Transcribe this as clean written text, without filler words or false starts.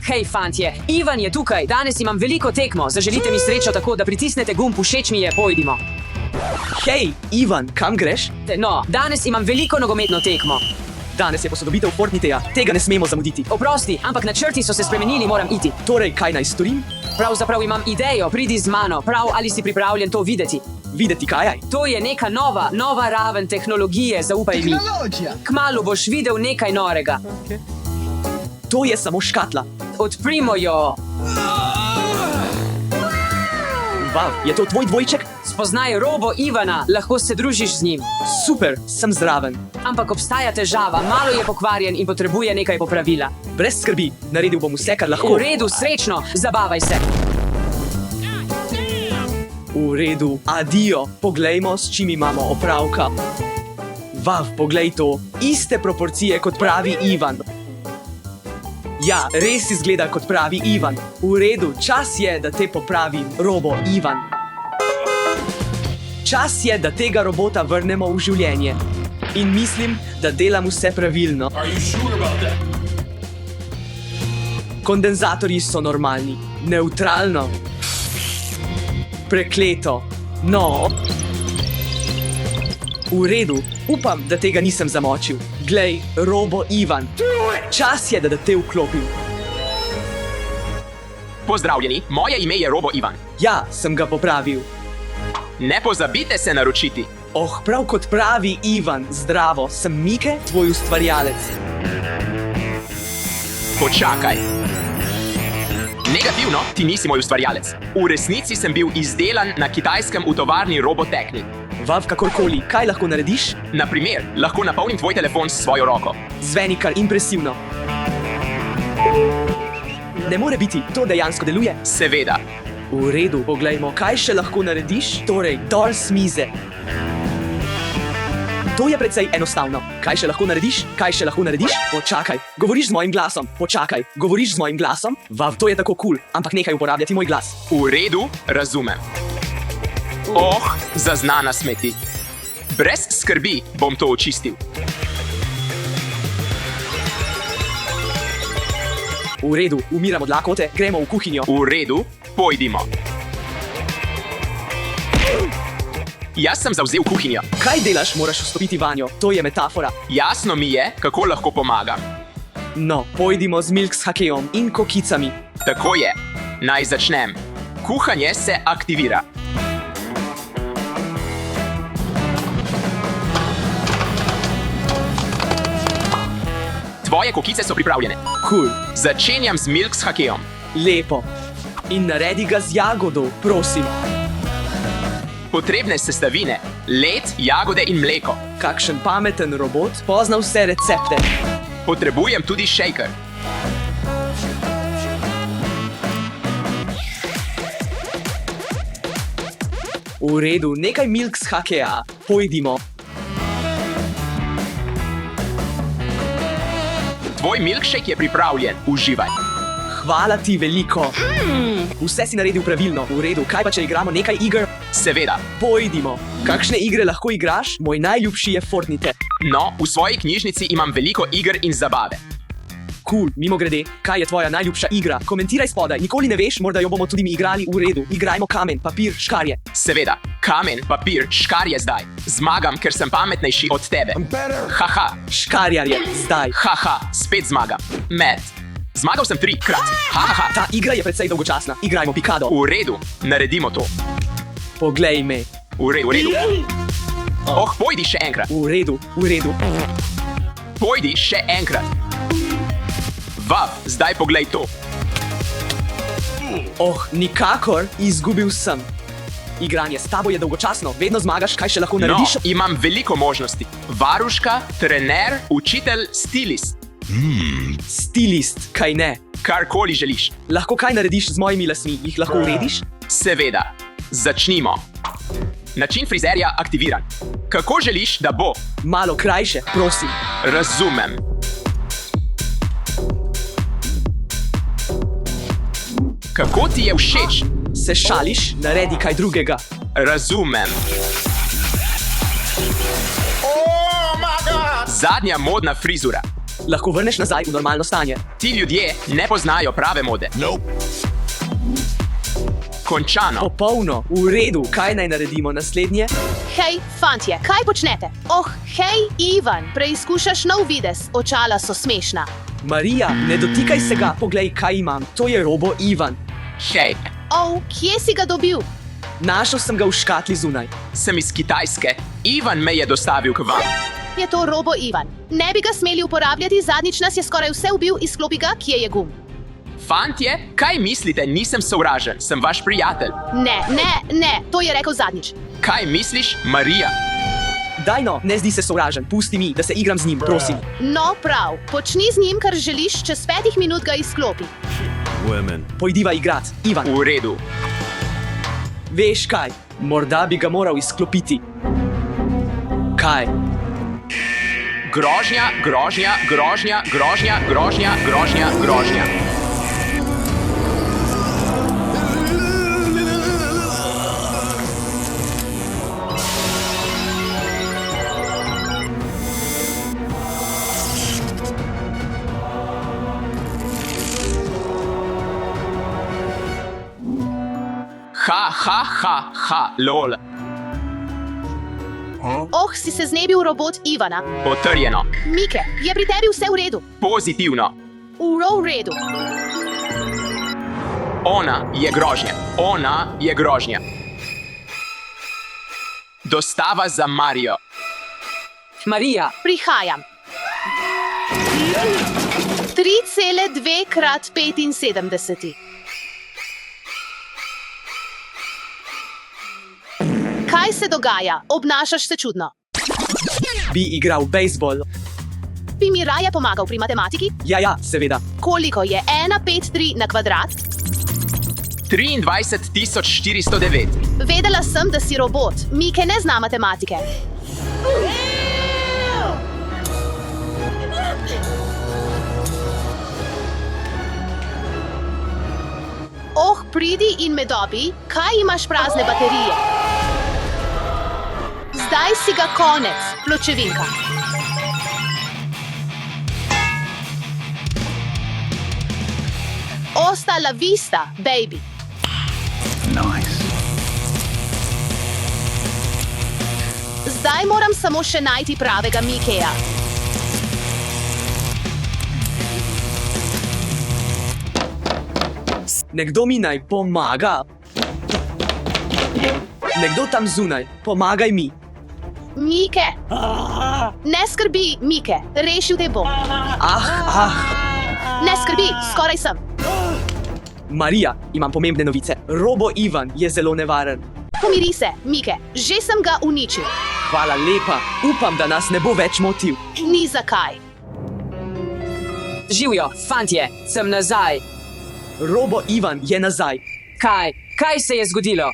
Hej, fantje, Ivan je tukaj. Danes imam veliko tekmo. Zaželite mi srečo tako, da pritisnete gumb všeč mi je, pojdimo. Hej, Ivan, kam greš? No, danes imam veliko nogometno tekmo. Danes je posodobitev Fortniteja, tega ne smemo zamuditi. Oprosti, ampak načrti so se spremenili, moram iti. Torej, kaj naj storim? Pravzaprav imam idejo, pridi z mano. Prav, ali si pripravljen to videti? Videti kaj? To je neka nova raven tehnologije, zaupaj mi. Kmalu boš videl nekaj norega. To je samo škatla. Odprimo jo. Vav, je to tvoj dvojček? Spoznaj robo Ivana, lahko se družiš z njim. Super, sem zraven. Ampak obstaja težava, malo je pokvarjen in potrebuje nekaj popravila. Brez skrbi, naredil bom vse, kar lahko. V redu, srečno, zabavaj se. V redu, adijo, poglejmo, s čim imamo opravka. Vav, poglej to, iste proporcije kot pravi Ivan. Ja, res izgleda kot pravi Ivan. V redu, čas je, da te popravim, robo Ivan. Čas je, da tega robota vrnemo v življenje. In mislim, da delam vse pravilno. Kondenzatorji so normalni. Nevtralno. Prekleto. No. V redu, upam, da tega nisem zamočil. Glej, robo Ivan. Čas je, da te vklopim. Pozdravljeni, moje ime je Robo Ivan. Ja, sem ga popravil. Ne pozabite se naročiti. Oh, prav kot pravi Ivan, zdravo, sem Mike, tvoj ustvarjalec. Počakaj. Negativno, ti nisi moj ustvarjalec. V resnici sem bil izdelan na Kitajskem v tovarni Robotechnik. Vav, kakorkoli, kaj lahko narediš? Na primer, lahko napolnim tvoj telefon s svojo roko. Zveni kar impresivno. Ne more biti, to dejansko deluje. Seveda. V redu, poglejmo, kaj še lahko narediš? Torej, dol z mize. To je precej enostavno. Kaj še lahko narediš? Kaj še lahko narediš? Počakaj, govoriš z mojim glasom. Počakaj, govoriš z mojim glasom? Vav, to je tako cool, ampak nehaj uporabljati moj glas. V redu, razumem. Oh, zaznana smeti. Brez skrbi bom to očistil. V redu, umiram od lakote, gremo v kuhinjo. V redu, pojdimo. Jaz sem zavzel kuhinjo. Kaj delaš, moraš vstopiti vanjo, to je metafora. Jasno mi je, kako lahko pomagam. No, pojdimo z milk s hakejem in kokicami. Tako je, naj začnem. Kuhanje se aktivira. Tvoje kokice so pripravljene. Cool. Začenjam z milk s hakejem. Lepo. In naredi ga z jagodo, prosim. Potrebne sestavine, led, jagode in mleko. Kakšen pameten robot, pozna vse recepte. Potrebujem tudi shaker. V redu, nekaj milk s hakeja. Pojdimo. Tvoj milkshake je pripravljen, uživaj. Hvala ti veliko. Vse si naredil pravilno. V redu, kaj pa če igramo nekaj iger? Seveda. Pojdimo. Kakšne igre lahko igraš? Moj najljubši je Fortnite. No, v svoji knjižnici imam veliko iger in zabave. Cool, mimogrede, kaj je tvoja najljubša igra? Komentiraj spodaj, nikoli ne veš, morda jo bomo tudi mi igrali. V redu, igrajmo kamen, papir, škarje. Seveda, kamen, papir, škarje zdaj. Zmagam, ker sem pametnejši od tebe. Haha. Škarjarje, zdaj. Haha, spet zmagam. Med. Zmagal sem 3-krat. Haha. Ta igra je precej dolgočasna, igrajmo pikado. V redu, naredimo to. Poglej me. V redu. Oh, pojdi še enkrat. V redu, v redu. Pojdi še enkrat. Vav, zdaj poglej to. Oh, nikakor, izgubil sem. Igranje s tabo je dolgočasno, vedno zmagaš, kaj še lahko narediš? No, imam veliko možnosti. Varuška, trener, učitelj, stilist. Stilist, kaj ne? Karkoli želiš. Lahko kaj narediš z mojimi lasmi, jih lahko urediš? Seveda. Začnimo. Način frizerja aktiviran. Kako želiš, da bo? Malo krajše, prosim. Razumem. Kako ti je všeč? Se šališ, naredi kaj drugega. Razumem. Zadnja modna frizura. Lahko vrneš nazaj v normalno stanje. Ti ljudje ne poznajo prave mode. Končano. Popolno, v redu, kaj naj naredimo naslednje? Hej, fantje, kaj počnete? Oh, hej, Ivan, preizkušaš nov videz, očala so smešna. Marija, ne dotikaj se ga, poglej, kaj imam. To je robo Ivan. Hej, Oh, kje si ga dobil? Našel sem ga v škatli zunaj. sem iz Kitajske. Ivan me je dostavil k vam. Je to robo Ivan. Ne bi ga smeli uporabljati, zadnjič nas je skoraj vse ubil, izklopi ga, kje je gum. Fantje, kaj mislite, nisem sovražen, sem vaš prijatelj. Ne, to je rekel zadnjič. Kaj misliš, Marija? Daj no, ne zdi se sovražen, pusti mi, da se igram z njim, prosim. No, prav, počni z njim, kar želiš, čez 5 minut ga izklopi. Pojdiva igrat, Ivan. V redu. Veš kaj, morda bi ga moral izklopiti. Kaj? Grožnja, grožnja, grožnja, grožnja, grožnja, grožnja, grožnja. Ha, lol. Oh, si se znebil robot Ivana. Potrjeno. Mike, je pri tebi vse v redu? Pozitivno. V redu. Ona je grožnja. Ona je grožnja. Dostava za Marijo. Marija, Prihajam. 3,2 krat 75. Kaj se dogaja? Obnašaš se čudno. Bi igral bejzbol? Bi mi raje pomagal pri matematiki? Ja, seveda. Koliko je 1,53 na kvadrat? 23.409. Vedela sem, da si robot. Mike ne zna matematike. Oh, pridi in me dobi, kaj imaš prazne baterije? Zdaj si ga konec, pločevinka. Hasta la vista, baby. Zdaj moram samo še najti pravega Mikeja. Nekdo mi naj pomaga. Nekdo tam zunaj, pomagaj mi. Mike! Ne skrbi, Mike, rešil te bom. Ne skrbi, skoraj sem. Marija, imam pomembne novice. Robo Ivan je zelo nevaren. Pomiri se, Mike, že sem ga uničil. Hvala lepa, upam, da nas ne bo več motil. Ni zakaj. živijo, fantje, sem nazaj. Robo Ivan je nazaj. Kaj se je zgodilo?